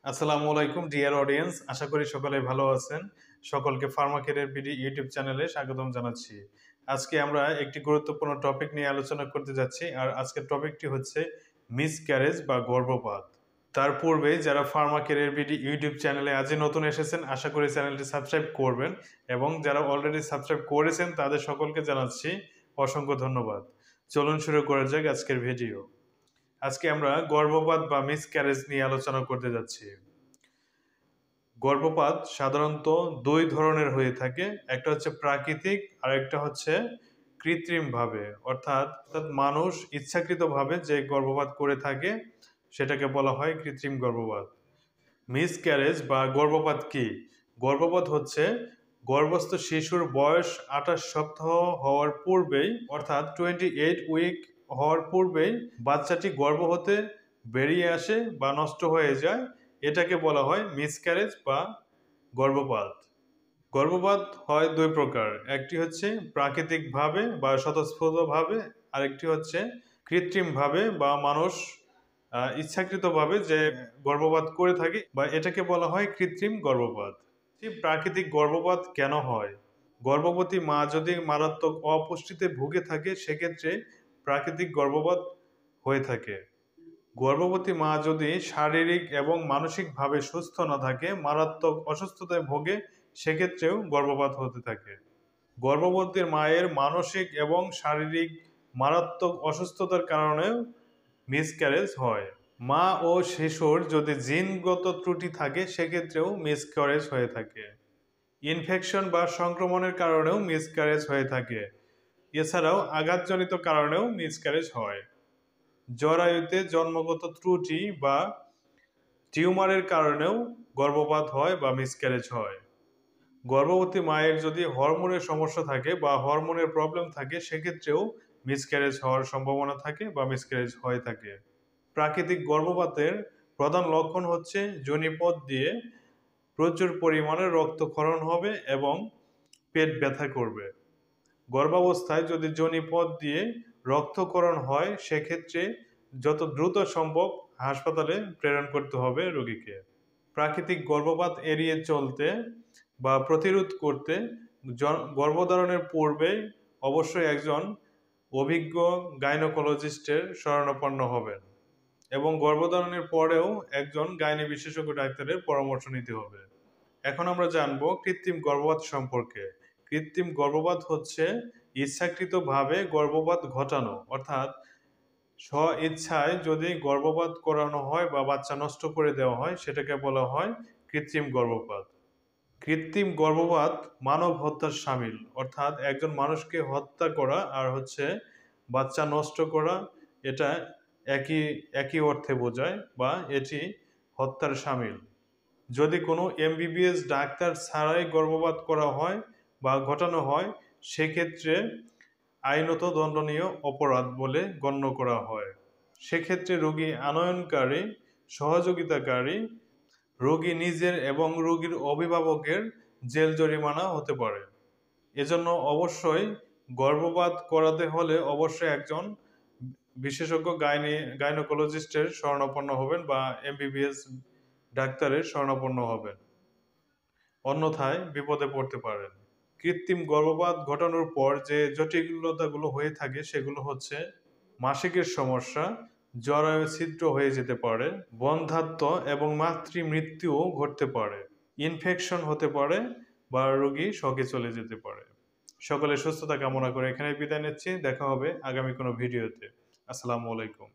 আসসালামু আলাইকুম dear audience, আশা করি সকলে ভালো আছেন। সকলকে ফার্মাকেয়ারের বিডি ইউটিউব চ্যানেলে স্বাগতম জানাচ্ছি। আজকে আমরা একটি গুরুত্বপূর্ণ টপিক নিয়ে আলোচনা করতে যাচ্ছি, আর আজকের টপিকটি হচ্ছে মিসক্যারেজ বা গর্ভপাত। তার পূর্বে যারা ফার্মাকেয়ারের বিডি ইউটিউব চ্যানেলে আজই নতুন এসেছেন, আশা করি চ্যানেলটি সাবস্ক্রাইব করবেন, এবং যারা অলরেডি সাবস্ক্রাইব করেছেন তাদের সকলকে জানাচ্ছি অসংখ্য ধন্যবাদ। চলুন শুরু করা যাক আজকের ভিডিও। আজকে আমরা গর্ভপাত বা মিসক্যারেজ নিয়ে আলোচনা করতে যাচ্ছি। গর্ভপাত সাধারণত দুই ধরনের হয়ে থাকে, একটা হচ্ছে প্রাকৃতিক আর একটা হচ্ছে কৃত্রিমভাবে, অর্থাৎ মানুষ ইচ্ছাকৃতভাবে যে গর্ভপাত করে থাকে সেটাকে বলা হয় কৃত্রিম গর্ভপাত। মিসক্যারেজ বা গর্ভপাত কি? গর্ভপাত হচ্ছে গর্ভস্থ শিশুর বয়স 28 সপ্তাহ হওয়ার পূর্বেই, অর্থাৎ 28 উইক হওয়ার পূর্বেই বাচ্চাটি গর্ভ হতে বেরিয়ে আসে বা নষ্ট হয়ে যায়, এটাকে বলা হয় মিসক্যারেজ বা গর্ভপাত। গর্ভপাত হয় দুই প্রকার, একটি হচ্ছে প্রাকৃতিকভাবে বা স্বতঃস্ফূর্তভাবে, আরেকটি হচ্ছে কৃত্রিমভাবে বা মানুষ ইচ্ছাকৃতভাবে যে গর্ভপাত করে থাকে, বা এটাকে বলা হয় কৃত্রিম গর্ভপাত। প্রাকৃতিক গর্ভপাত কেন হয়? গর্ভবতী মা যদি মারাত্মক অপুষ্টিতে ভুগে থাকে সেক্ষেত্রে প্রাকৃতিক গর্ভপাত হয়ে থাকে। গর্ভবতী মা যদি শারীরিক এবং মানসিকভাবে সুস্থ না থাকে, মারাত্মক অসুস্থতায় ভোগে, সেক্ষেত্রেও গর্ভপাত হতে থাকে। গর্ভবতী মায়ের মানসিক এবং শারীরিক মারাত্মক অসুস্থতার কারণেও মিসক্যারেজ হয়। মা ও শিশুর যদি জিনগত ত্রুটি থাকে সেক্ষেত্রেও মিসক্যারেজ হয়ে থাকে। ইনফেকশন বা সংক্রমণের কারণেও মিসক্যারেজ হয়ে থাকে। এছাড়াও আঘাতজনিত কারণেও মিসক্যারেজ হয়। জরায়ুতে জন্মগত ত্রুটি বা টিউমারের কারণেও গর্ভপাত হয় বা মিসক্যারেজ হয়। গর্ভবতী মায়ের যদি হরমোনের সমস্যা থাকে বা হরমোনের প্রবলেম থাকে সেক্ষেত্রেও মিসক্যারেজ হওয়ার সম্ভাবনা থাকে বা মিসক্যারেজ হয়ে থাকে। প্রাকৃতিক গর্ভপাতের প্রধান লক্ষণ হচ্ছে যোনিপথ দিয়ে প্রচুর পরিমাণে রক্তক্ষরণ হবে এবং পেট ব্যথা করবে। গর্ভাবস্থায় যদি যোনিপথ দিয়ে রক্তক্ষরণ হয় সেক্ষেত্রে যত দ্রুত সম্ভব হাসপাতালে প্রেরণ করতে হবে রোগীকে। প্রাকৃতিক গর্ভপাত এড়িয়ে চলতে বা প্রতিরোধ করতে গর্ভধারণের পূর্বে অবশ্যই একজন অভিজ্ঞ গাইনোকোলজিস্টের শরণাপন্ন হবেন, এবং গর্ভধারণের পরেও একজন গাইনি বিশেষজ্ঞ ডাক্তারের পরামর্শ নিতে হবে। এখন আমরা জানব কৃত্রিম গর্ভপাত সম্পর্কে। কৃত্রিম গর্ভপাত হচ্ছে ইচ্ছাকৃতভাবে গর্ভপাত ঘটানো, অর্থাৎ স্ব ইচ্ছায় যদি গর্ভপাত করানো হয় বা বাচ্চা নষ্ট করে দেওয়া হয় সেটাকে বলা হয় কৃত্রিম গর্ভপাত। কৃত্রিম গর্ভপাত মানব হত্যার শামিল, অর্থাৎ একজন মানুষকে হত্যা করা আর হচ্ছে বাচ্চা নষ্ট করা, এটা একই অর্থে বোঝায় বা এটি হত্যার শামিল। যদি কোনো এমবিবিএস ডাক্তার ছাড়াই গর্ভপাত করা হয় বা ঘটানো হয় সেক্ষেত্রে আইনত দণ্ডনীয় অপরাধ বলে গণ্য করা হয়। সেক্ষেত্রে রোগী আনয়নকারী, সহযোগিতাকারী, রোগী নিজের এবং রোগীর অভিভাবকের জেল জরিমানা হতে পারে। এজন্য অবশ্যই গর্ভপাত করাতে হলে অবশ্যই একজন বিশেষজ্ঞ গাইনোকোলজিস্টের শরণাপন্ন হবেন বা এমবিবিএস ডাক্তারের শরণাপন্ন হবেন, অন্যথায় বিপদে পড়তে পারেন। কৃত্রিম গর্ভপাত ঘটানোর পর যে জটিলতাগুলো হয়ে থাকে সেগুলো হচ্ছে মাসিকের সমস্যা, জরায়ু ছিদ্র হয়ে যেতে পারে, বন্ধ্যাত্ব এবং মাতৃমৃত্যুও ঘটতে পারে, ইনফেকশন হতে পারে বা রোগী শকে চলে যেতে পারে। সকলের সুস্থতা কামনা করে এখানে বিদায় নিচ্ছি। দেখা হবে আগামী কোনো ভিডিওতে। আসসালামু আলাইকুম।